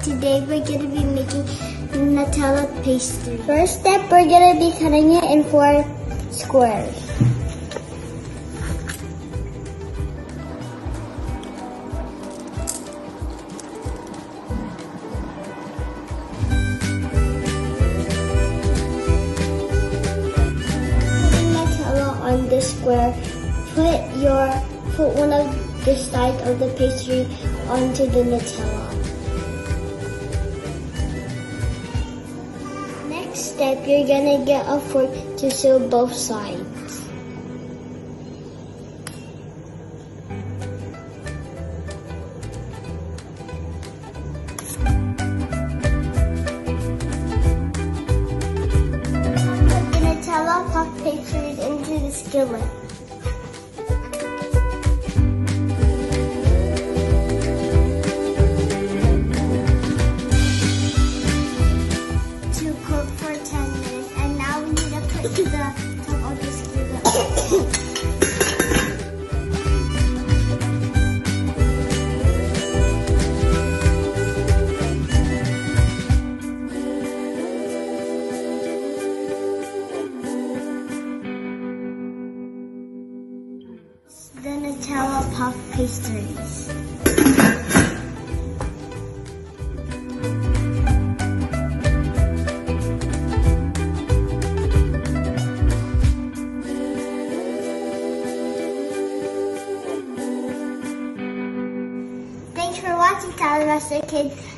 today we're going to be making Nutella pastry. First step, we're going to be cutting it in 4 squares. Putting Nutella on this square, put one of the sides of the pastry onto the Nutella. Next step, you're gonna get a fork to sew both sides. Put the Nutella puff pastries into the skillet. To the top of the skillet. The Nutella puff pastries. Thanks for watching, Saladmaster Kids.